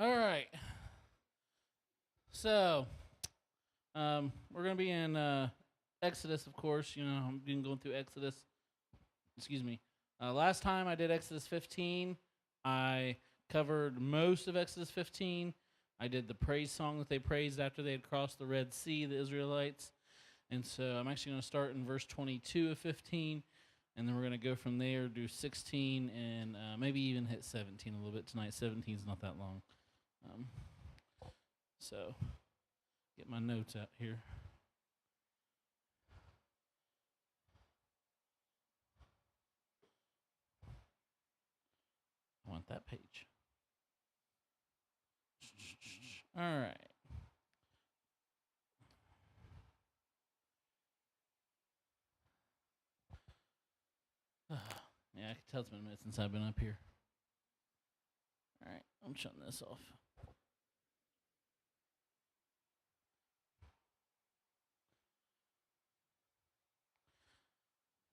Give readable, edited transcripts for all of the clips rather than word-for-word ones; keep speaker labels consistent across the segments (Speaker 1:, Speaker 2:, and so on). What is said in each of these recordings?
Speaker 1: All right. So, we're going to be in Exodus, of course. You know, I've been going through Exodus. Excuse me. Last time I did Exodus 15, I covered most of Exodus 15. I did the praise song that they praised after they had crossed the Red Sea, the Israelites. And so I'm actually going to start in verse 22 of 15, and then we're going to go from there, do 16, and maybe even hit 17 a little bit tonight. 17 is not that long. Um, so, get my notes out here. I want that page. All right. Yeah, I can tell it's been a minute since I've been up here. All right, I'm shutting this off.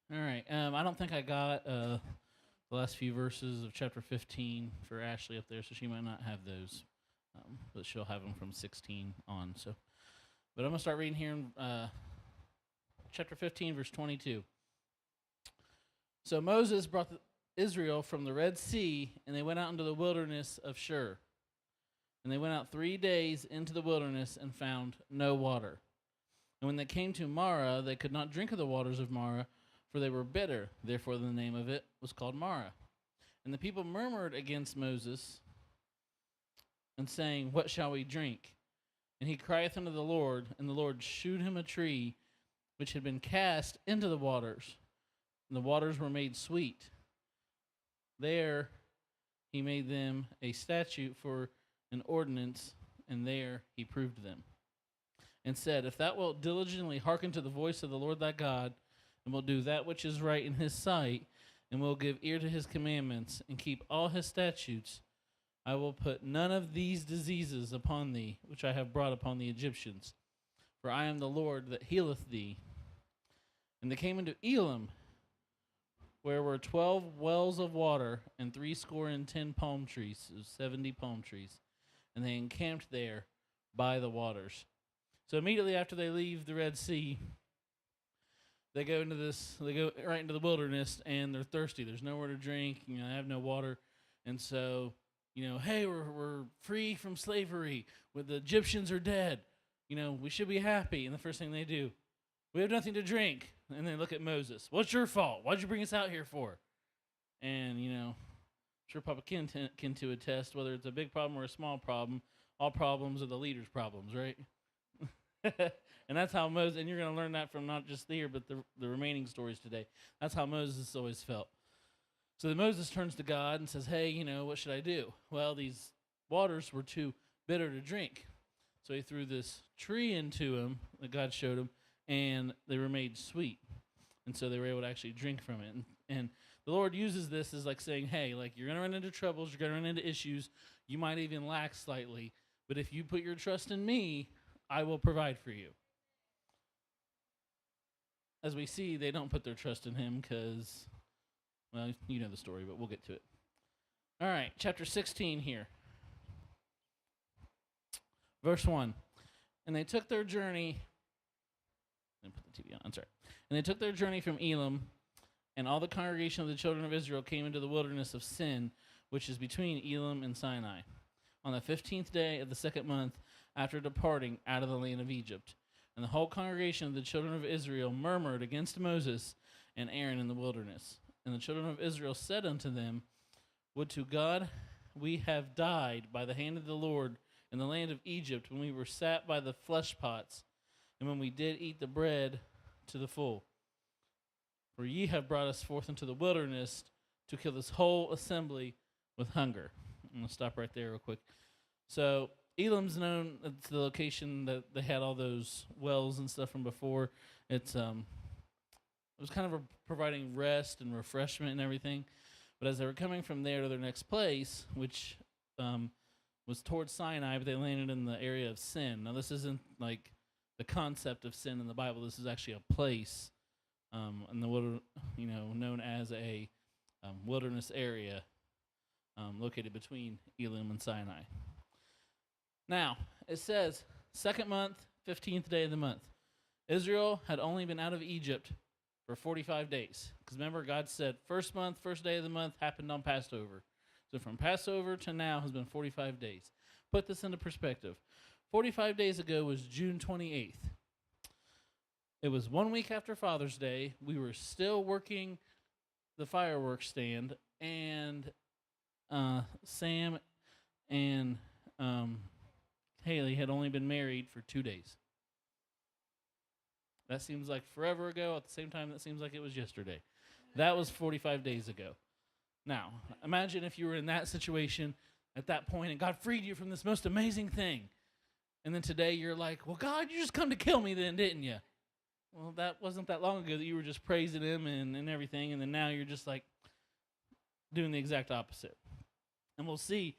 Speaker 1: All right. I don't think I got the last few verses of chapter 15 for Ashley up there, so she might not have those, but she'll have them from 16 on. So, but I'm gonna start reading here in chapter 15, verse 22. So Moses brought Israel from the Red Sea, and they went out into the wilderness of Shur. And they went out 3 days into the wilderness and found no water. And when they came to Marah, they could not drink of the waters of Marah, for they were bitter. Therefore, the name of it was called Marah. And the people murmured against Moses, and saying, What shall we drink? And he crieth unto the Lord, and the Lord shewed him a tree which had been cast into the waters, and the waters were made sweet. There he made them a statute for an ordinance, and there he proved them. And said, If thou wilt diligently hearken to the voice of the Lord thy God, and will do that which is right in his sight, and will give ear to his commandments, and keep all his statutes, I will put none of these diseases upon thee, which I have brought upon the Egyptians. For I am the Lord that healeth thee. And they came into Elim, where were 12 wells of water, and 70 palm trees, so 70 palm trees. And they encamped there by the waters. So immediately after they leave the Red Sea, they go right into the wilderness, and they're thirsty. There's nowhere to drink. They have no water. And so, hey, we're free from slavery. The Egyptians are dead. We should be happy. And the first thing they do, we have nothing to drink. And they look at Moses. What's your fault? Why'd you bring us out here for? And, sure Papa can to attest, whether it's a big problem or a small problem, all problems are the leader's problems, right? And that's how Moses, and you're going to learn that from not just here, but the remaining stories today. That's how Moses always felt. So then Moses turns to God and says, hey, what should I do? Well, these waters were too bitter to drink. So he threw this tree into him that God showed him, and they were made sweet. And so they were able to actually drink from it. And the Lord uses this as like saying, hey, like you're going to run into troubles, you're going to run into issues, you might even lack slightly, but if you put your trust in me, I will provide for you. As we see, they don't put their trust in him because, well, you know the story, but we'll get to it. All right, chapter 16 here. Verse 1. And they took their journey. Let me put the TV on. I'm sorry. And they took their journey from Elim, and all the congregation of the children of Israel came into the wilderness of Sin, which is between Elim and Sinai, on the 15th day of the second month after departing out of the land of Egypt. And the whole congregation of the children of Israel murmured against Moses and Aaron in the wilderness. And the children of Israel said unto them, Would to God we have died by the hand of the Lord in the land of Egypt, when we were sat by the flesh pots, and when we did eat the bread to the full. For ye have brought us forth into the wilderness to kill this whole assembly with hunger. I'm going to stop right there real quick. So Elim's known, it's the location that they had all those wells and stuff from before. It was kind of providing rest and refreshment and everything. But as they were coming from there to their next place, which was towards Sinai, but they landed in the area of Sin. Now, this isn't like the concept of sin in the Bible. This is actually a place in the known as a wilderness area located between Elim and Sinai. Now, it says, second month, 15th day of the month. Israel had only been out of Egypt for 45 days. Because remember, God said, first month, first day of the month happened on Passover. So from Passover to now has been 45 days. Put this into perspective. 45 days ago was June 28th. It was 1 week after Father's Day. We were still working the fireworks stand, and Sam and Haley had only been married for 2 days. That seems like forever ago. At the same time, that seems like it was yesterday. That was 45 days ago. Now, imagine if you were in that situation at that point and God freed you from this most amazing thing. And then today you're like, well, God, you just come to kill me then, didn't you? Well, that wasn't that long ago that you were just praising him and everything. And then now you're just like doing the exact opposite. And we'll see.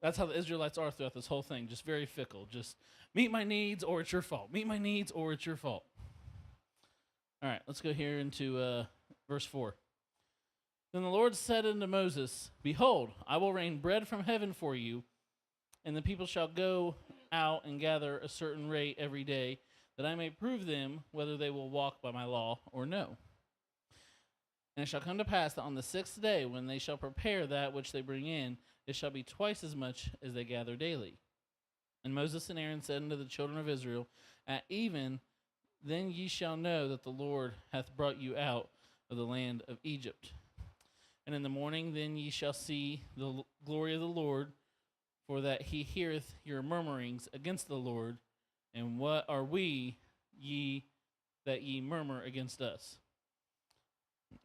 Speaker 1: That's how the Israelites are throughout this whole thing. Just very fickle. Just meet my needs or it's your fault. Meet my needs or it's your fault. All right, let's go here into verse 4. Then the Lord said unto Moses, behold, I will rain bread from heaven for you, and the people shall go out and gather a certain rate every day, that I may prove them whether they will walk by my law or no. And it shall come to pass that on the 6th day, when they shall prepare that which they bring in, it shall be twice as much as they gather daily. And Moses and Aaron said unto the children of Israel, at even then ye shall know that the Lord hath brought you out of the land of Egypt. And in the morning then ye shall see the glory of the Lord, for that he heareth your murmurings against the Lord. And what are we, ye, that ye murmur against us?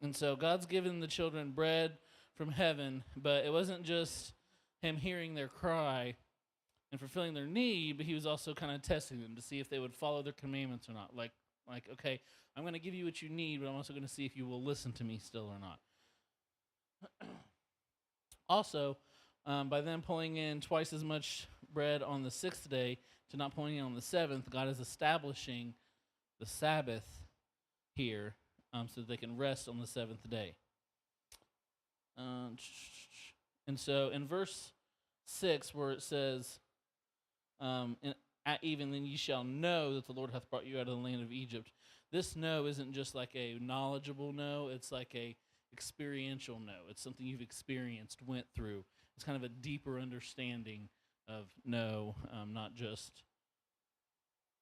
Speaker 1: And so God's given the children bread from heaven, but it wasn't just him hearing their cry and fulfilling their need, but he was also kind of testing them to see if they would follow their commandments or not. Like, okay, I'm going to give you what you need, but I'm also going to see if you will listen to me still or not. Also, by them pulling in twice as much bread on the 6th day to not pulling in on the 7th, God is establishing the Sabbath here so that they can rest on the 7th day. And so in verse 6, where it says, at even then ye shall know that the Lord hath brought you out of the land of Egypt. This know isn't just like a knowledgeable know, it's like a experiential know. It's something you've experienced, went through. It's kind of a deeper understanding of know, not just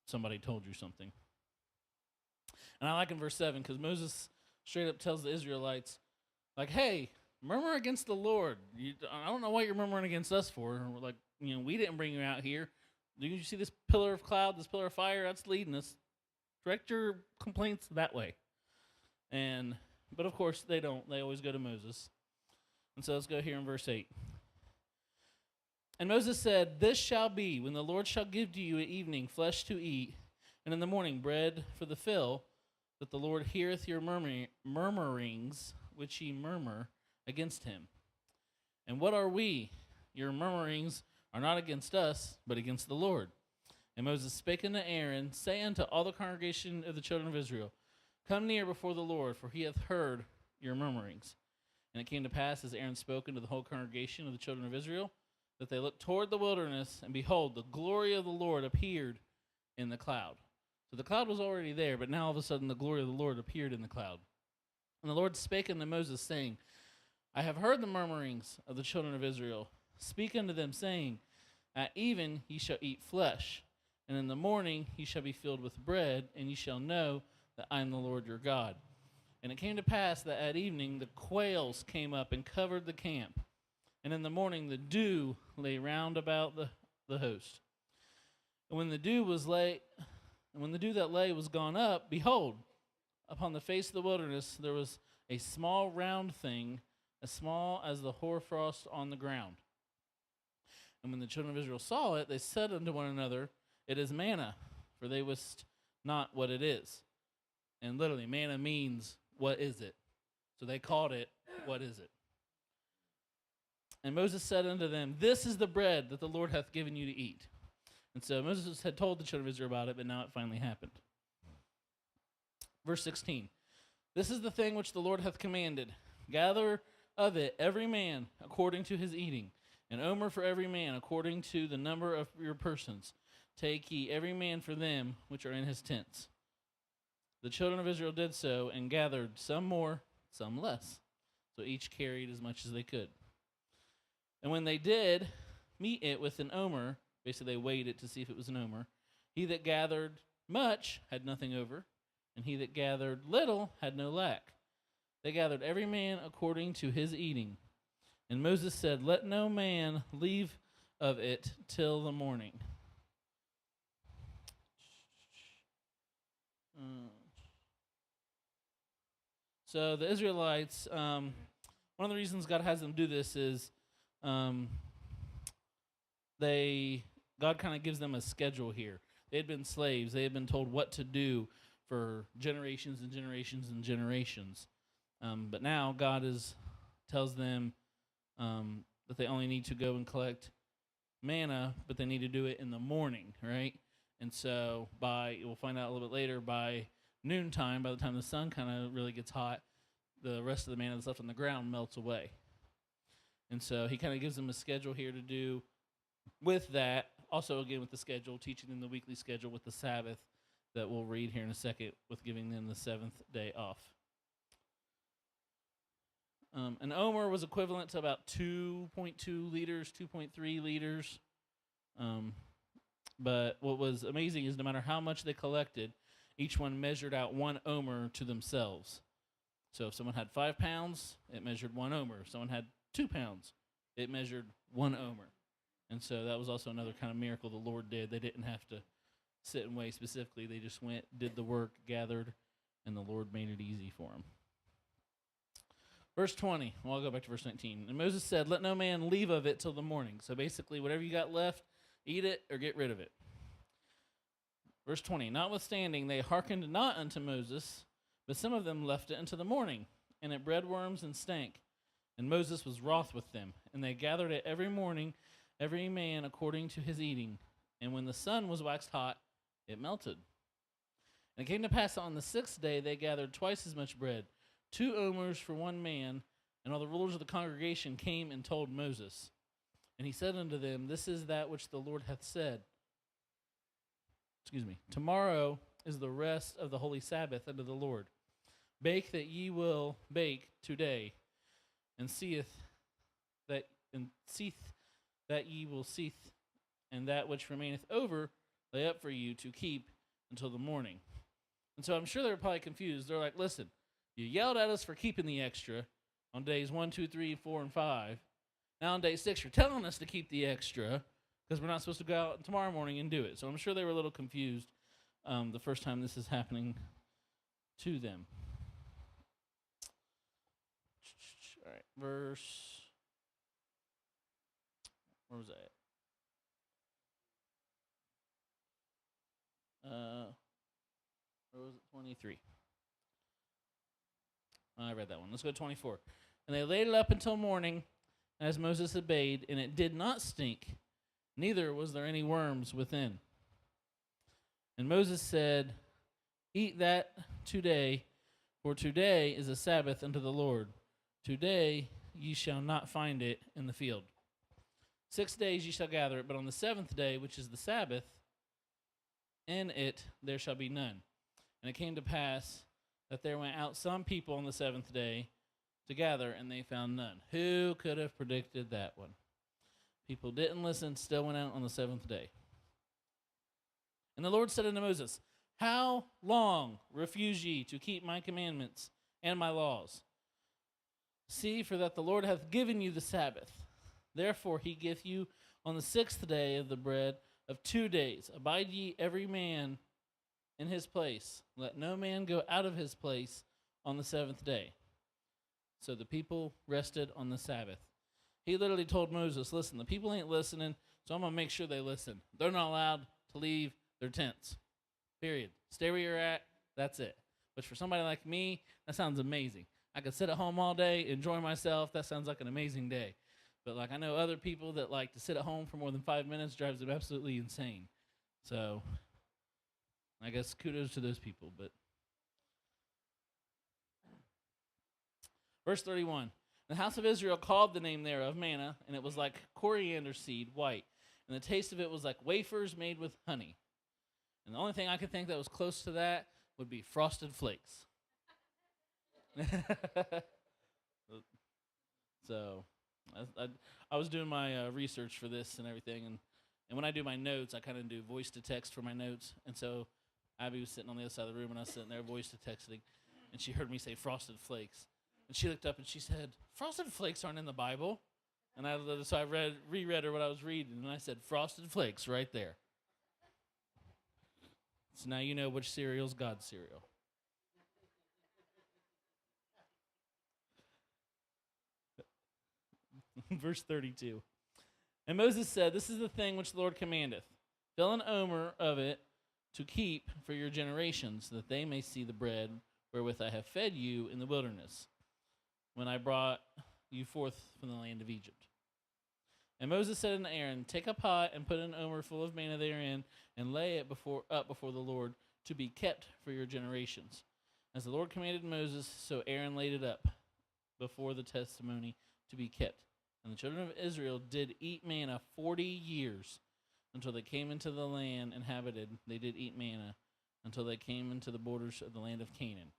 Speaker 1: somebody told you something. And I like in verse 7, because Moses straight up tells the Israelites, like, hey, murmur against the Lord. I don't know what you're murmuring against us for. We're like, we didn't bring you out here. Do you see this pillar of cloud, this pillar of fire? That's leading us. Direct your complaints that way. But of course they don't. They always go to Moses. And so let's go here in verse 8. And Moses said, this shall be when the Lord shall give to you at evening flesh to eat, and in the morning bread for the fill, that the Lord heareth your murmurings, which ye murmur against him. And what are we? Your murmurings are not against us, but against the Lord. And Moses spake unto Aaron, say unto all the congregation of the children of Israel, come near before the Lord, for he hath heard your murmurings. And it came to pass, as Aaron spoke unto the whole congregation of the children of Israel, that they looked toward the wilderness, and behold, the glory of the Lord appeared in the cloud. So the cloud was already there, but now all of a sudden the glory of the Lord appeared in the cloud. And the Lord spake unto Moses, saying, I have heard the murmurings of the children of Israel. Speak unto them, saying, at even ye shall eat flesh, and in the morning ye shall be filled with bread, and ye shall know that I am the Lord your God. And it came to pass that at evening the quails came up and covered the camp, and in the morning the dew lay round about the host. And when the dew that lay was gone up, behold, upon the face of the wilderness there was a small round thing, as small as the hoarfrost on the ground. And when the children of Israel saw it, they said unto one another, it is manna, for they wist not what it is. And literally, manna means, what is it? So they called it, what is it? And Moses said unto them, this is the bread that the Lord hath given you to eat. And so Moses had told the children of Israel about it, but now it finally happened. Verse 16, this is the thing which the Lord hath commanded. Gather of it every man according to his eating, An omer for every man, according to the number of your persons. Take ye every man for them which are in his tents. The children of Israel did so, and gathered some more, some less. So each carried as much as they could. And when they did meet it with an omer, basically they weighed it to see if it was an omer, he that gathered much had nothing over, and he that gathered little had no lack. They gathered every man according to his eating. And Moses said, let no man leave of it till the morning. So the Israelites, one of the reasons God has them do this is God kind of gives them a schedule here. They had been slaves. They had been told what to do for generations and generations and generations. But now God tells them that they only need to go and collect manna, but they need to do it in the morning, right? And so we'll find out a little bit later, by noontime, by the time the sun kind of really gets hot, the rest of the manna that's left on the ground melts away. And so he kind of gives them a schedule here to do with that. Also, again, with the schedule, teaching them the weekly schedule with the Sabbath that we'll read here in a second, with giving them the seventh day off. An omer was equivalent to about 2.2 liters, 2.3 liters. But what was amazing is no matter how much they collected, each one measured out 1 omer to themselves. So if someone had 5 pounds, it measured 1 omer. If someone had 2 pounds, it measured 1 omer. And so that was also another kind of miracle the Lord did. They didn't have to sit and weigh specifically. They just went, did the work, gathered, and the Lord made it easy for them. Verse 20. Well, I'll go back to verse 19. And Moses said, let no man leave of it till the morning. So basically, whatever you got left, eat it or get rid of it. Verse 20. Notwithstanding, they hearkened not unto Moses, but some of them left it unto the morning, and it bred worms and stank. And Moses was wroth with them, and they gathered it every morning, every man according to his eating. And when the sun was waxed hot, it melted. And it came to pass on the 6th day they gathered twice as much bread, 2 omers for 1 man. And all the rulers of the congregation came and told Moses. And he said unto them, this is that which the Lord hath said. Tomorrow is the rest of the holy Sabbath unto the Lord. Bake that ye will bake today, and seeth that ye will seeth, and that which remaineth over lay up for you to keep until the morning. And so I'm sure they're probably confused. They're like, listen, you yelled at us for keeping the extra on days 1, 2, 3, 4, and 5. Now on day 6, you're telling us to keep the extra because we're not supposed to go out tomorrow morning and do it. So I'm sure they were a little confused the first time this is happening to them. All right, where was that? Where was it? 23. I read that one. Let's go to 24. And they laid it up until morning, as Moses had bade, and it did not stink, neither was there any worms within. And Moses said, eat that today, for today is a Sabbath unto the Lord. Today ye shall not find it in the field. 6 days ye shall gather it, but on the 7th day, which is the Sabbath, in it there shall be none. And it came to pass that there went out some people on the 7th day to gather, and they found none. Who could have predicted that one? People didn't listen, still went out on the 7th day. And the Lord said unto Moses, how long refuse ye to keep my commandments and my laws? See, for that the Lord hath given you the Sabbath. Therefore he giveth you on the 6th day of the bread of 2 days. Abide ye every man in his place. Let no man go out of his place on the 7th day. So the people rested on the Sabbath. He literally told Moses, listen, the people ain't listening, so I'm going to make sure they listen. They're not allowed to leave their tents. Period. Stay where you're at. That's it. But for somebody like me, that sounds amazing. I could sit at home all day, enjoy myself. That sounds like an amazing day. But like I know other people that like to sit at home for more than 5 minutes, drives them absolutely insane. So I guess kudos to those people. But verse 31. The house of Israel called the name thereof manna, and it was like coriander seed, white. And the taste of it was like wafers made with honey. And the only thing I could think that was close to that would be Frosted Flakes. So I was doing my research for this and everything, and when I do my notes, I kind of do voice to text for my notes. And so Abby was sitting on the other side of the room, and I was sitting there voice to texting, and she heard me say Frosted Flakes. And she looked up and she said, Frosted Flakes aren't in the Bible. And so I reread her what I was reading, and I said, Frosted Flakes right there. So now you know which cereal's God's cereal. Verse 32. And Moses said, This is the thing which the Lord commandeth. Fill an omer of it to keep for your generations, that they may see the bread wherewith I have fed you in the wilderness, when I brought you forth from the land of Egypt. And Moses said unto Aaron, Take a pot and put an omer full of manna therein, and lay it up before the Lord, to be kept for your generations. As the Lord commanded Moses, so Aaron laid it up before the testimony to be kept. And the children of Israel did eat manna 40 years, until they came into the land inhabited. They did eat manna until they came into the borders of the land of Canaan.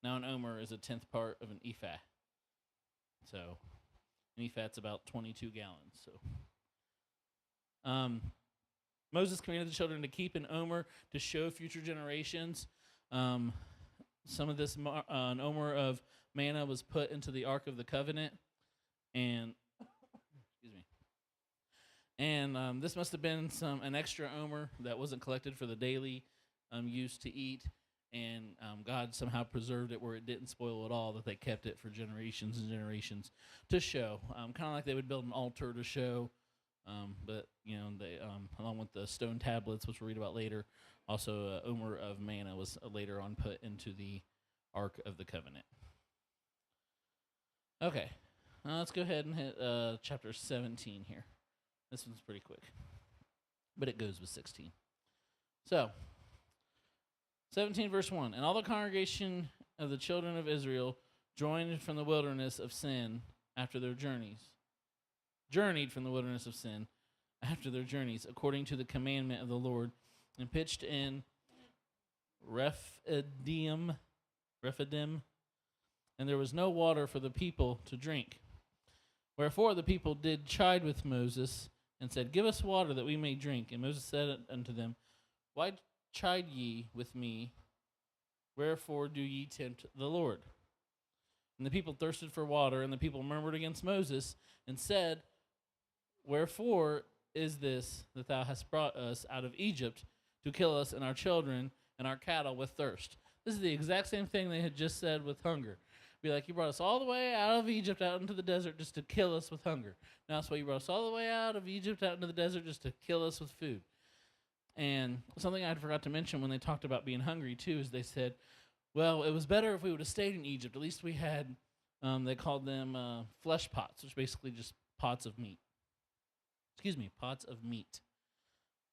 Speaker 1: Now an omer is a 10th part of an ephah. So an ephah's about 22 gallons. So Moses commanded the children to keep an omer to show future generations. Some of this an omer of manna was put into the Ark of the Covenant, and this must have been an extra omer that wasn't collected for the daily use to eat, and God somehow preserved it where it didn't spoil at all, that they kept it for generations and generations to show. Kind of like they would build an altar to show, but they along with the stone tablets, which we'll read about later, also omer of manna was later on put into the Ark of the Covenant. Okay, let's go ahead and hit chapter 17 here. This one's pretty quick, but it goes with 16. So, 17 verse 1. And all the congregation of the children of Israel journeyed from the wilderness of sin after their journeys. Journeyed from the wilderness of sin after their journeys, according to the commandment of the Lord, and pitched in Rephidim, and there was no water for the people to drink. Wherefore the people did chide with Moses, and said, Give us water that we may drink. And Moses said unto them, Why chide ye with me? Wherefore do ye tempt the Lord? And the people thirsted for water, and the people murmured against Moses, and said, Wherefore is this that thou hast brought us out of Egypt to kill us and our children and our cattle with thirst? This is the exact same thing they had just said with hunger. Be like, you brought us all the way out of Egypt, out into the desert, just to kill us with hunger. Now that's why you brought us all the way out of Egypt, out into the desert, just to kill us with food. And something I forgot to mention when they talked about being hungry, too, is they said, well, it was better if we would have stayed in Egypt. At least we had, they called them flesh pots, which basically just pots of meat. Pots of meat.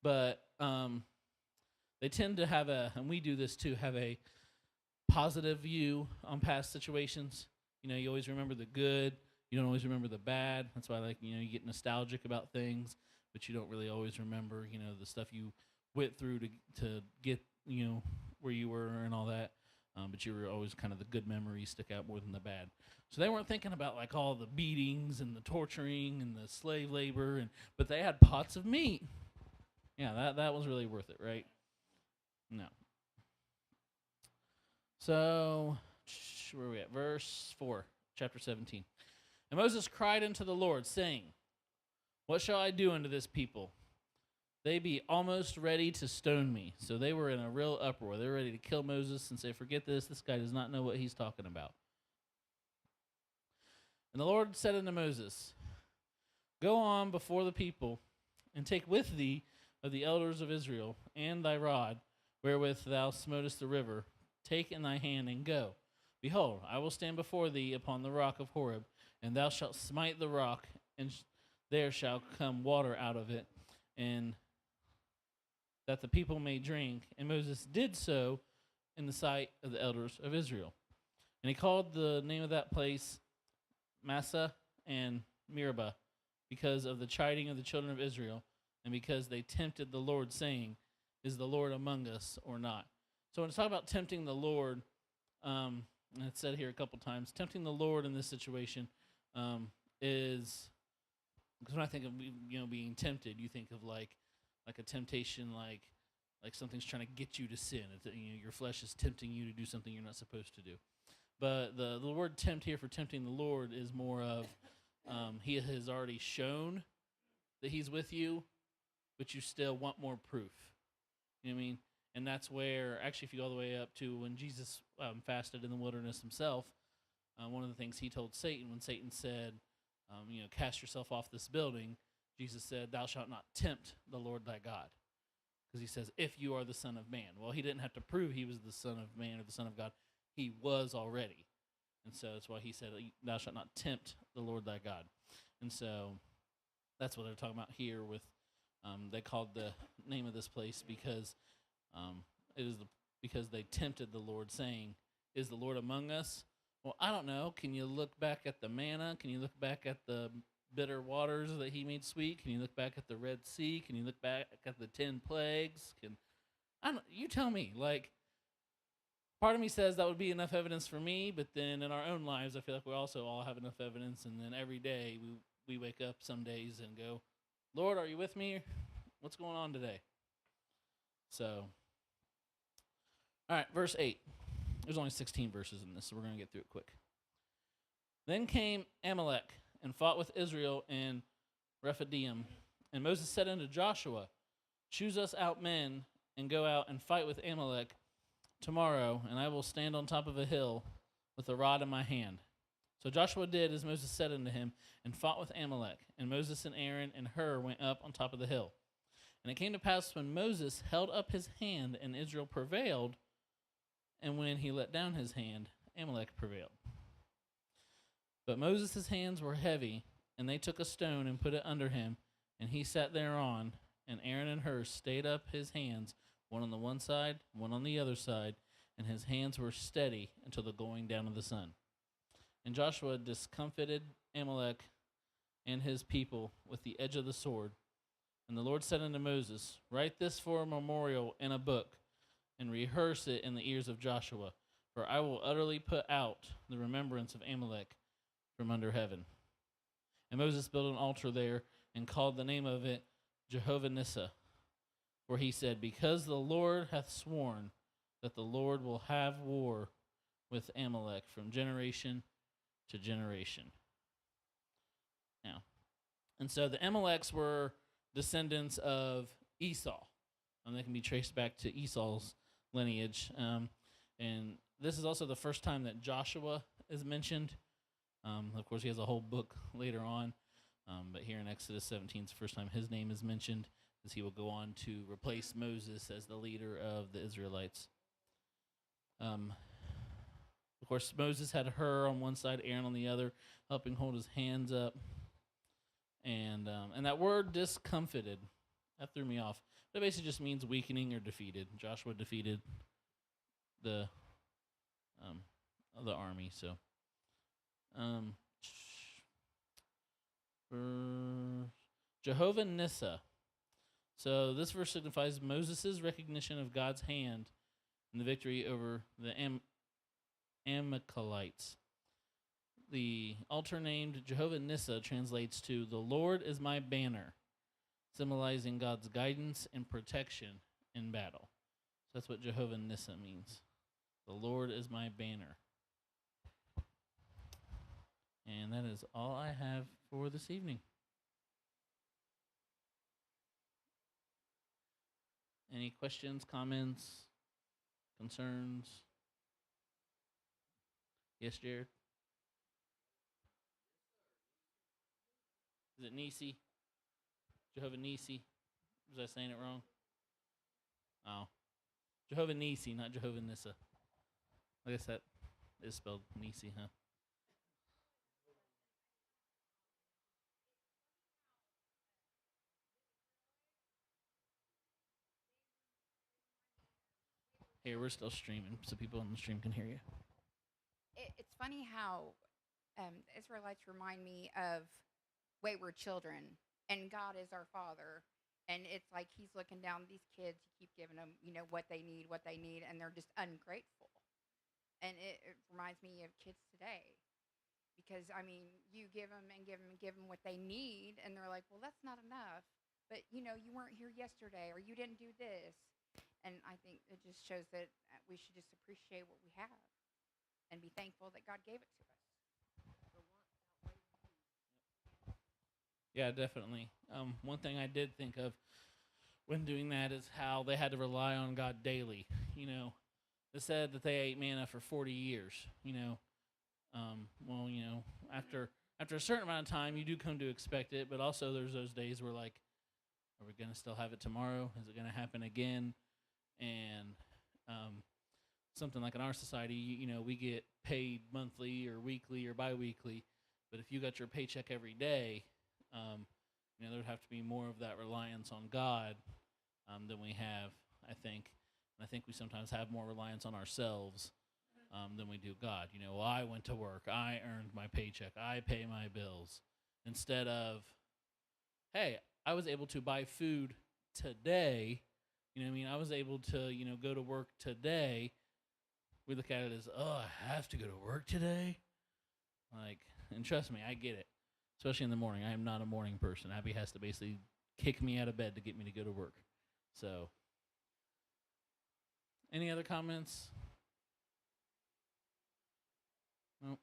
Speaker 1: But they tend to have and we do this too, have a positive view on past situations. You always remember the good. You don't always remember the bad. That's why, you get nostalgic about things, but you don't really always remember, the stuff you went through to get, where you were and all that. But you were always kind of the good memories stick out more than the bad. So they weren't thinking about all the beatings and the torturing and the slave labor, but they had pots of meat. Yeah, that was really worth it, right? No. So, where are we at? Verse 4, chapter 17. And Moses cried unto the Lord, saying, What shall I do unto this people? They be almost ready to stone me. So they were in a real uproar. They were ready to kill Moses and say, Forget this. This guy does not know what he's talking about. And the Lord said unto Moses, Go on before the people, and take with thee of the elders of Israel, and thy rod, wherewith thou smotest the river. Take in thy hand, and go. Behold, I will stand before thee upon the rock of Horeb, and thou shalt smite the rock, and there shall come water out of it, and that the people may drink. And Moses did so in the sight of the elders of Israel. And he called the name of that place Massa and Meribah, because of the chiding of the children of Israel, and because they tempted the Lord, saying, "Is the Lord among us or not?" So when it's talk about tempting the Lord, and it's said here a couple times, tempting the Lord in this situation is, because when I think of being tempted, you think of like a temptation, like something's trying to get you to sin. Your flesh is tempting you to do something you're not supposed to do. But the word tempt here for tempting the Lord is more of he has already shown that he's with you, but you still want more proof. You know what I mean? And that's where, actually, if you go all the way up to when Jesus fasted in the wilderness himself, one of the things he told Satan, when Satan said, cast yourself off this building, Jesus said, "Thou shalt not tempt the Lord thy God." Because he says, "If you are the Son of Man." Well, he didn't have to prove he was the Son of Man or the Son of God. He was already. And so that's why he said, "Thou shalt not tempt the Lord thy God." And so that's what they're talking about here with, they called the name of this place because because they tempted the Lord, saying, "Is the Lord among us?" Well, I don't know. Can you look back at the manna? Can you look back at the bitter waters that he made sweet? Can you look back at the Red Sea? Can you look back at the 10 plagues? You tell me. Like, part of me says that would be enough evidence for me, but then in our own lives, I feel like we also all have enough evidence, and then every day we wake up some days and go, "Lord, are you with me? What's going on today?" So, all right, verse 8. There's only 16 verses in this, so we're going to get through it quick. Then came Amalek and fought with Israel in Rephidim. And Moses said unto Joshua, "Choose us out men, and go out and fight with Amalek tomorrow, and I will stand on top of a hill with a rod in my hand." So Joshua did as Moses said unto him, and fought with Amalek. And Moses and Aaron and Hur went up on top of the hill. And it came to pass when Moses held up his hand, and Israel prevailed, and when he let down his hand, Amalek prevailed. But Moses' hands were heavy, and they took a stone and put it under him, and he sat thereon. And Aaron and Hur stayed up his hands, one on the one side, one on the other side, and his hands were steady until the going down of the sun. And Joshua discomfited Amalek and his people with the edge of the sword. And the Lord said unto Moses, "Write this for a memorial in a book, and rehearse it in the ears of Joshua, for I will utterly put out the remembrance of Amalek from under heaven." And Moses built an altar there, and called the name of it Jehovah Nissa, for he said, "Because the Lord hath sworn that the Lord will have war with Amalek from generation to generation." Now, and so the Amaleks were descendants of Esau, and they can be traced back to Esau's lineage. And this is also the first time that Joshua is mentioned. Of course, he has a whole book later on, but here in Exodus 17 is the first time his name is mentioned, as he will go on to replace Moses as the leader of the Israelites. Of course, Moses had Hur on one side, Aaron on the other, helping hold his hands up. And that word discomfited, that threw me off. That basically just means weakening or defeated. Joshua defeated the army. So, Jehovah Nissa. So this verse signifies Moses' recognition of God's hand in the victory over the Amalekites. The altar named Jehovah Nissa translates to "The Lord is my banner," symbolizing God's guidance and protection in battle. So that's what Jehovah Nissa means. The Lord is my banner. And that is all I have for this evening. Any questions, comments, concerns? Yes, Jared? Is it Nisi? Jehovah Nisi? Was I saying it wrong? Oh. Jehovah Nisi, not Jehovah Nissa. I guess that is spelled Nisi, huh? Here, we're still streaming, so people on the stream can hear you.
Speaker 2: It's funny how Israelites remind me of wayward children, and God is our Father. And it's like He's looking down at these kids. You keep giving them, what they need, and they're just ungrateful. And it reminds me of kids today because I mean, you give them and give them and give them what they need, and they're like, "Well, that's not enough." But you weren't here yesterday, or you didn't do this, and I think it just shows that we should just appreciate what we have and be thankful that God gave it to us.
Speaker 1: Yeah, definitely. One thing I did think of when doing that is how they had to rely on God daily. They said that they ate manna for 40 years. Well, after a certain amount of time, you do come to expect it, but also there's those days where like, are we gonna still have it tomorrow? Is it gonna happen again? And um, something like in our society, we get paid monthly or weekly or biweekly, but if you got your paycheck every day, um, there would have to be more of that reliance on God than we have, I think. And I think we sometimes have more reliance on ourselves than we do God. Well, I went to work, I earned my paycheck, I pay my bills, instead of, hey, I was able to buy food today. I was able to, go to work today. We look at it as, oh, I have to go to work today. Like, and trust me, I get it. Especially in the morning. I am not a morning person. Abby has to basically kick me out of bed to get me to go to work. So, any other comments? Nope.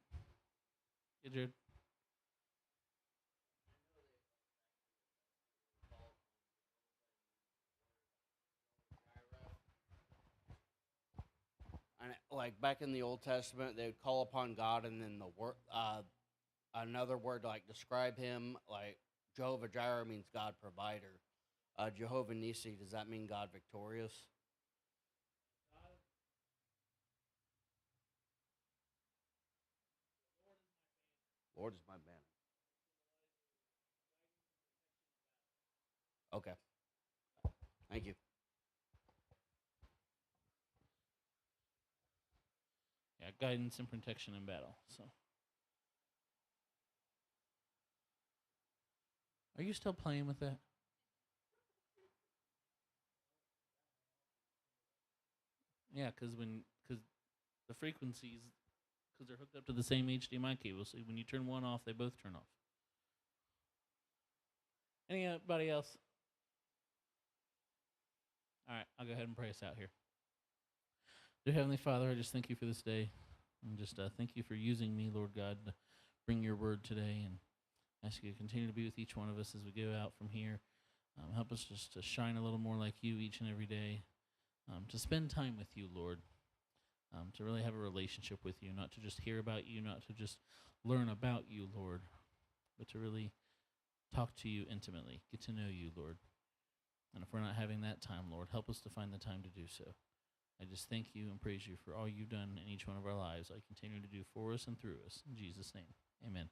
Speaker 1: Good, Jared.
Speaker 3: And like back in the Old Testament, they would call upon God, and then the word, another word to like describe Him, like Jehovah Jireh means God provider. Jehovah Nisi, does that mean God victorious? Lord is my banner. Okay, thank you.
Speaker 1: Yeah, guidance and protection in battle. So, are you still playing with that? Yeah, because the frequencies, because they're hooked up to the same HDMI cable, so when you turn one off, they both turn off. Anybody else? All right, I'll go ahead and pray us out here. Dear Heavenly Father, I just thank you for this day. And just thank you for using me, Lord God, to bring your word today. And ask you to continue to be with each one of us as we go out from here. Help us just to shine a little more like you each and every day. To spend time with you, Lord. To really have a relationship with you, not to just hear about you, not to just learn about you, Lord, but to really talk to you intimately, get to know you, Lord. And if we're not having that time, Lord, help us to find the time to do so. I just thank you and praise you for all you've done in each one of our lives. I continue to do for us and through us. In Jesus' name, amen.